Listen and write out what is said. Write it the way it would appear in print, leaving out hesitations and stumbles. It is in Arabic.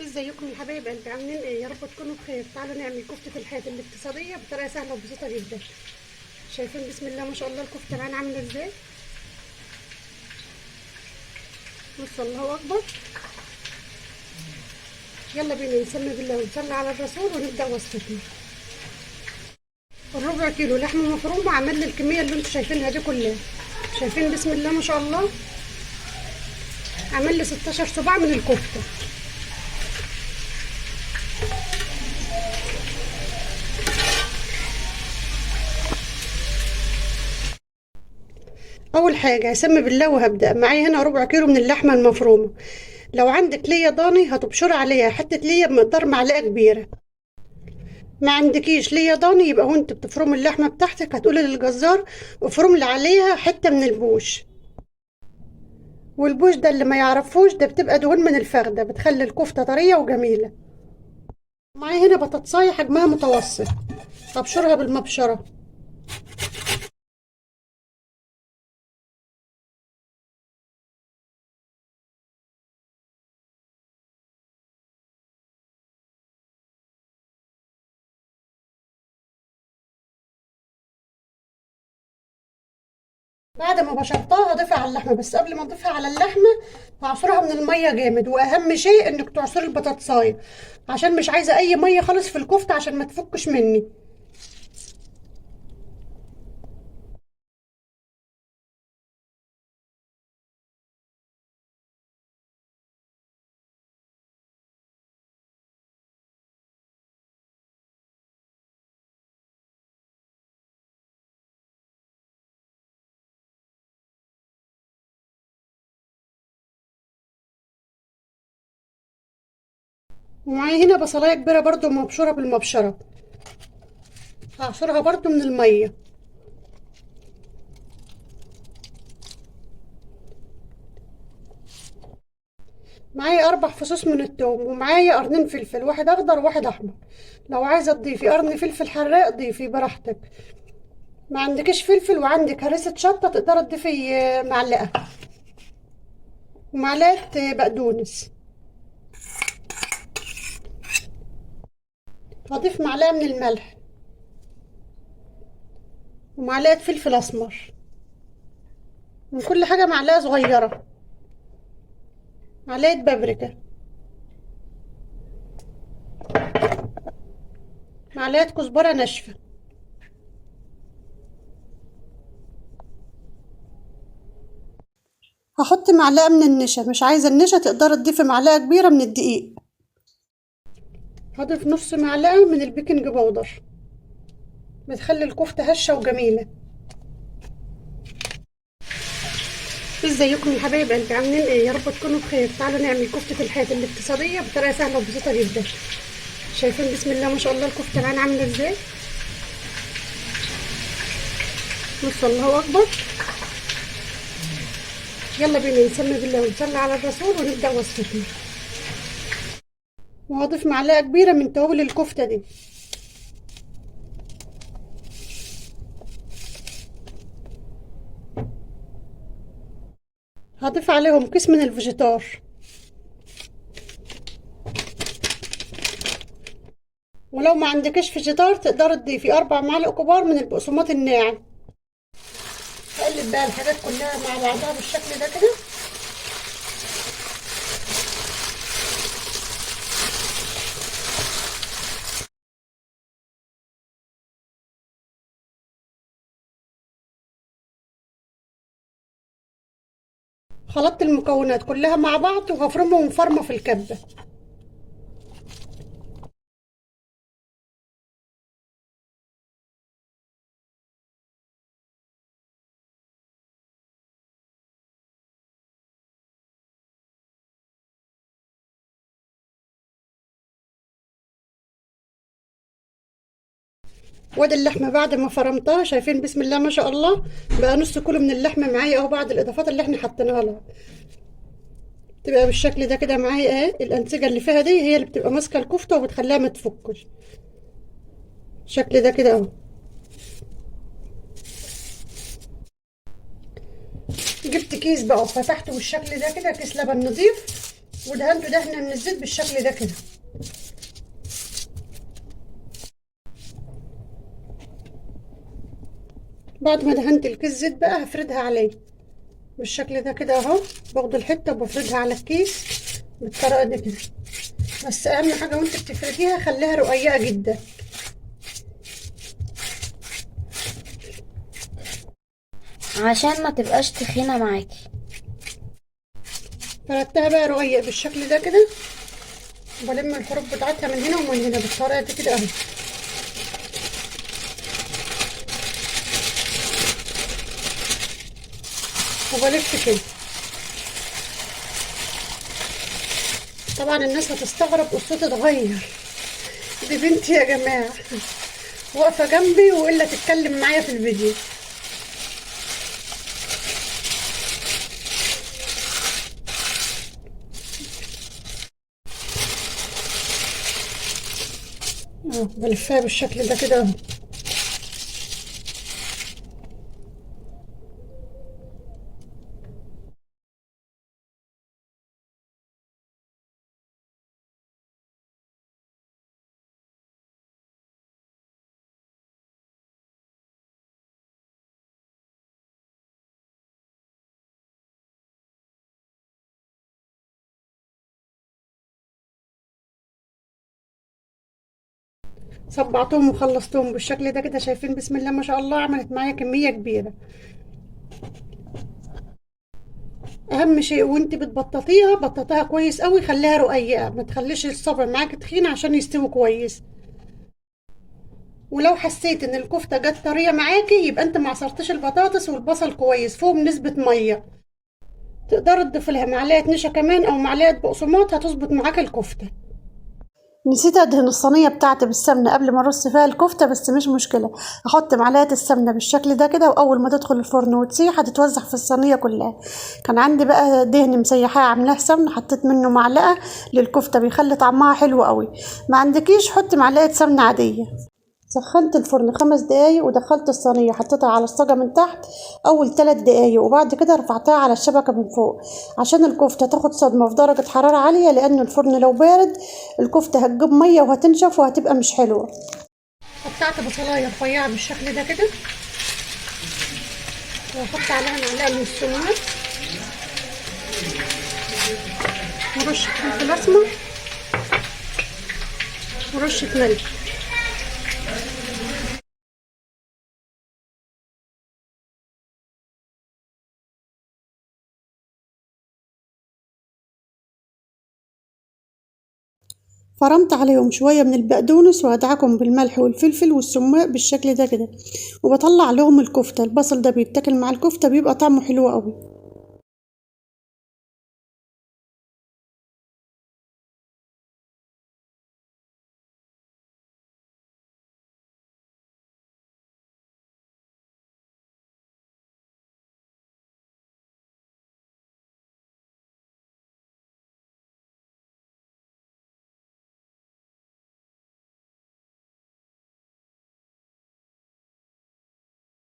ازيكم يا حبايب قلبي، عاملين ايه؟ يا رب تكونوا بخير. تعالوا نعمل كفته الحياه الاقتصاديه بطريقه سهله وبسيطه جدا. شايفين بسم الله ما شاء الله الكفته معانا عامله ازاي؟ بص الله اكبر. يلا بينا نسمي بالله ونصلي على الرسول ونبدا وصفتنا. الربع كيلو لحمه مفرومه عمل لي الكميه اللي انتم شايفينها دي كلها. شايفين بسم الله ما شاء الله، عمل لي 16 صباع من الكفته. اول حاجه هسمي بالله وهبدا. معايا هنا ربع كيلو من اللحمه المفرومه. لو عندك ليا ضاني هتبشر عليها حته ليا بمقدار معلقه كبيره. ما عندكيش ليا ضاني يبقى وانت بتفرم اللحمه بتاعتك هتقولي للجزار افرم لي عليها حته من البوش. والبوش ده اللي ما يعرفوش ده بتبقى دهون من الفخده، بتخلي الكفته طريه وجميله. معايا هنا بطاطسايه حجمها متوسط، هبشرها بالمبشره. بعد ما بشرتها هضيفها على اللحمه، بس قبل ما اضيفها على اللحمه هعصرها من الميه جامد. واهم شيء انك تعصري البطاطسايه، عشان مش عايزه اي ميه خالص في الكفته عشان ما تفكش مني. ومعايا هنا بصلايه كبيره برضو مبشوره بالمبشره، هعصرها برضو من الميه. معايا 4 فصوص من الثوم، ومعايا قرنين فلفل، واحد اخضر وواحد احمر. لو عايزه تضيفي قرن فلفل حراق ضيفي براحتك. ما عندكش فلفل وعندك هريسه شطه تقدر تضيفي معلقه، ومعلقه بقدونس. هضيف معلقه من الملح، ومعلقه فلفل اسمر. من كل حاجه معلقه صغيره. معلقه بابريكا، معلقه كزبره ناشفه. هحط معلقه من النشا، مش عايزه النشا تقدر تضيفي معلقه كبيره من الدقيق. هضيف نص معلقه من البيكنج باودر، بتخلي الكفته هشه وجميله. ازيكم يا حبايب قلبي، عاملين ايه؟ يا رب تكونوا بخير. تعالوا نعمل كفته الحياه الاقتصاديه بطريقه سهله وبسيطه جدا. شايفين بسم الله ما شاء الله الكفته معانا عامله ازاي؟ بص الله اكبر. يلا بينا نسمي بالله ونصلي على الرسول ونبدا وصفتنا. وهضيف معلقه كبيره من توابل الكفته دي. هضيف عليهم كيس من الفيجيتار. ولو ما عندكش فيجيتار تقدر تضيفي 4 معالق كبار من البقسماط الناعم. هقلب بقى الحاجات كلها مع بعضها بالشكل ده كده. خلطت المكونات كلها مع بعض وهفرمهم فرمه في الكبه. وادي اللحمه بعد ما فرمتها، شايفين بسم الله ما شاء الله بقى نص كيلو من اللحمه معايا اهو، بعد الاضافات اللي احنا حطيناها لها. تبقى بالشكل ده كده معايا اهي. الانسجه اللي فيها دي هي اللي بتبقى ماسكه الكفته وبتخليها ما تفكش. الشكل ده كده اهو. جبت كيس بقى وفتحته بالشكل ده كده، كيس لبن نضيف. ودهنته دهنه من الزيت بالشكل ده كده. بعد ما دهنت الكيس زيت بقى هفردها عليه بالشكل ده كده اهو. باخد الحته وبفردها على الكيس بالطريقه دي كده. بس اهم حاجه وانت بتفرديها خليها رقيقه جدا. عشان ما تبقاش تخينة معاكي. فردتها بقى رقيق بالشكل ده كده، وبلم الحروف بتاعتها من هنا ومن هنا بالطريقه دي كده اهو. وبلف كده. طبعا الناس هتستغرب والصوت اتغير. دي بنتي يا جماعه واقفه جنبي والا تتكلم معايا في الفيديو. اهو بلفها بالشكل ده كده اهو. صبعتهم وخلصتهم بالشكل ده كده. شايفين بسم الله ما شاء الله عملت معايا كميه كبيره. اهم شيء وانت بتبططيها بططيها كويس قوي، خليها رقيقه، ما تخليش الصبع معاك تخين عشان يستوي كويس. ولو حسيت ان الكفته جت طريه معاكي يبقى انت ما عصرتش البطاطس والبصل كويس فوق بنسبه ميه. تقدر تضيف لها معلقه نشا كمان او معلقه بقسماط هتظبط معاك الكفته. نسيت ادهن الصينيه بتاعتي بالسمنه قبل ما ارص فيها الكفته، بس مش مشكله. احط معلقه السمنه بالشكل ده كده، واول ما تدخل الفرن وتسيح هتتوزع في الصينيه كلها. كان عندي بقى دهن مسيحاه عاملاه سمنه، حطيت منه معلقه للكفته بيخلي طعمها حلو قوي. ما عندكيش حطي معلقه سمنه عاديه. سخنت الفرن 5 دقايق ودخلت الصينية، حطيتها على الصاجة من تحت أول 3 دقايق، وبعد كده رفعتها على الشبكة من فوق عشان الكفتة تاخد صدمة في درجة حرارة عالية، لأن الفرن لو بارد الكفتة هتجيب مية وهتنشف وهتبقى مش حلوة. قطعت بصلاية رفيعة بالشكل ده كده، وأحط عليها معلقة من السمنة ورشة فلفل أسمر ورشة ملح. فرمت عليهم شوية من البقدونس وأدعكم بالملح والفلفل والسماق بالشكل ده كده، وبطلع لهم الكفتة. البصل ده بيتاكل مع الكفتة بيبقى طعمه حلو قوي.